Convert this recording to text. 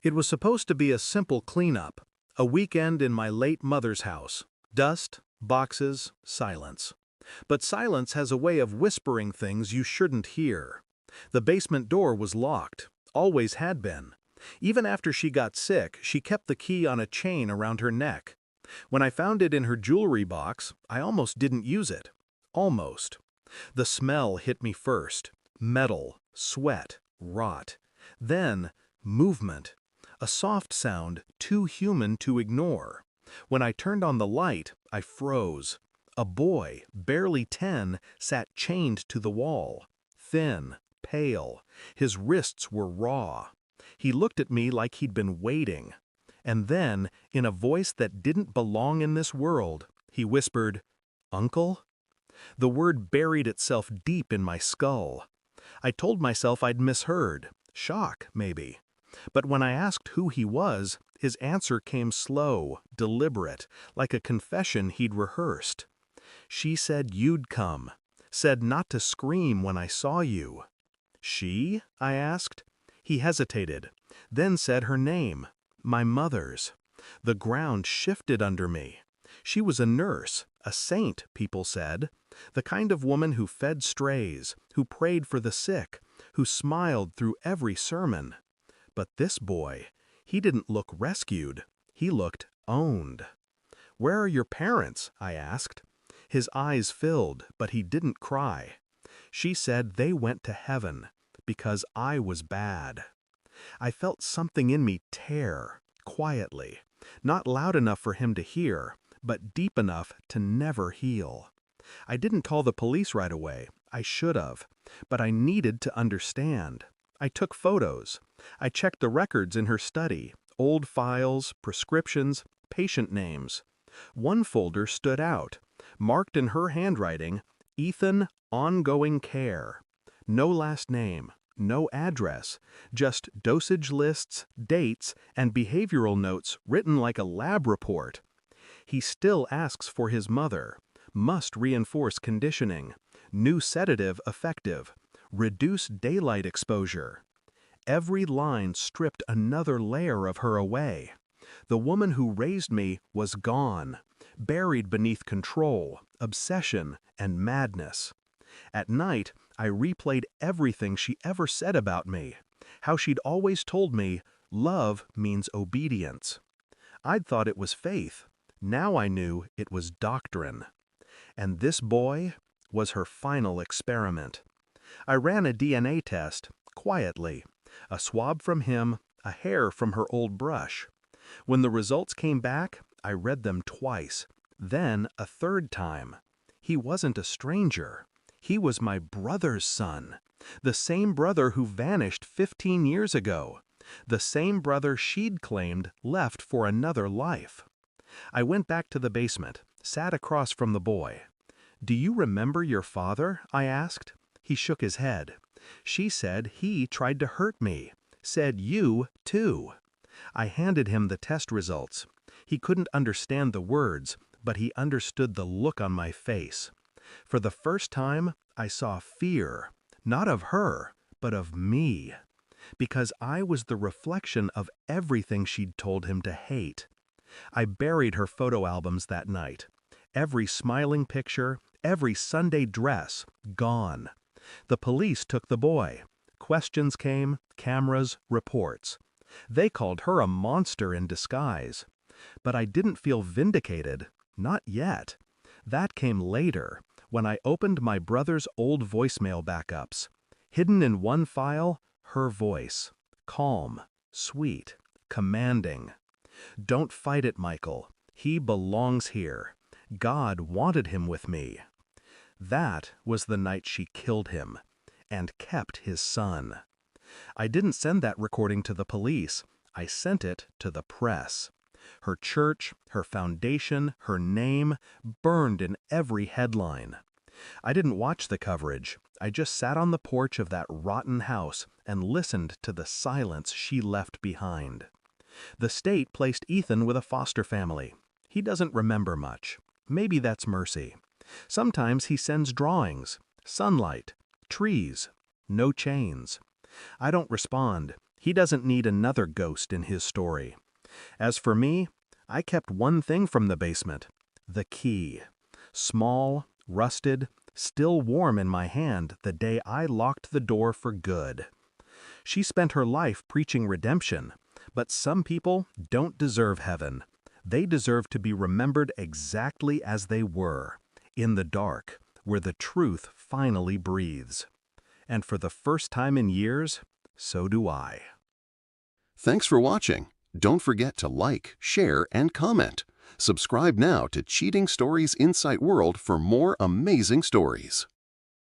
It was supposed to be a simple cleanup, a weekend in my late mother's house. Dust, boxes, silence. But silence has a way of whispering things you shouldn't hear. The basement door was locked, always had been. Even after she got sick, she kept the key on a chain around her neck. When I found it in her jewelry box, I almost didn't use it. Almost. The smell hit me first. Metal, sweat, rot. Then, movement. A soft sound too human to ignore. When I turned on the light, I froze. A boy, barely 10, sat chained to the wall. Thin, pale. His wrists were raw. He looked at me like he'd been waiting. And then, in a voice that didn't belong in this world, he whispered, "Uncle?" The word buried itself deep in my skull. I told myself I'd misheard. Shock, maybe. But when I asked who he was, his answer came slow, deliberate, like a confession he'd rehearsed. "She said you'd come. Said not to scream when I saw you." "She?" I asked. He hesitated, then said her name, my mother's. The ground shifted under me. She was a nurse, a saint, people said. The kind of woman who fed strays, who prayed for the sick, who smiled through every sermon. But this boy, he didn't look rescued. He looked owned. "Where are your parents?" I asked. His eyes filled, but he didn't cry. She said they went to heaven, because I was bad. I felt something in me tear, quietly, not loud enough for him to hear, but deep enough to never heal. I didn't call the police right away. I should have, but I needed to understand. I took photos. I checked the records in her study, old files, prescriptions, patient names. One folder stood out, marked in her handwriting, "Ethan, ongoing care." No last name, no address, just dosage lists, dates, and behavioral notes written like a lab report. He still asks for his mother. Must reinforce conditioning. New sedative effective. Reduce daylight exposure. Every line stripped another layer of her away. The woman who raised me was gone, buried beneath control, obsession, and madness. At night, I replayed everything she ever said about me, how she'd always told me, love means obedience. I'd thought it was faith. Now I knew it was doctrine. And this boy was her final experiment. I ran a DNA test, quietly. A swab from him, a hair from her old brush. When the results came back, I read them twice, then a third time. He wasn't a stranger. He was my brother's son. The same brother who vanished 15 years ago. The same brother she'd claimed left for another life. I went back to the basement, sat across from the boy. "Do you remember your father?" I asked. He shook his head. She said he tried to hurt me. Said you, too. I handed him the test results. He couldn't understand the words, but he understood the look on my face. For the first time, I saw fear, not of her, but of me. Because I was the reflection of everything she'd told him to hate. I buried her photo albums that night. Every smiling picture, every Sunday dress, gone. The police took the boy. Questions came, cameras, reports. They called her a monster in disguise. But I didn't feel vindicated. Not yet. That came later, when I opened my brother's old voicemail backups. Hidden in one file, her voice. Calm, sweet, commanding. "Don't fight it, Michael. He belongs here. God wanted him with me." That was the night she killed him, and kept his son. I didn't send that recording to the police. I sent it to the press. Her church, her foundation, her name, burned in every headline. I didn't watch the coverage. I just sat on the porch of that rotten house and listened to the silence she left behind. The state placed Ethan with a foster family. He doesn't remember much. Maybe that's mercy. Sometimes he sends drawings, sunlight, trees, no chains. I don't respond. He doesn't need another ghost in his story. As for me, I kept one thing from the basement: the key. Small, rusted, still warm in my hand the day I locked the door for good. She spent her life preaching redemption, but some people don't deserve heaven. They deserve to be remembered exactly as they were, in the dark, where the truth finally breathes. And for the first time in years, so do I. Thanks for watching. Don't forget to like, share, and comment. Subscribe now to Cheating Stories Insight World for more amazing stories.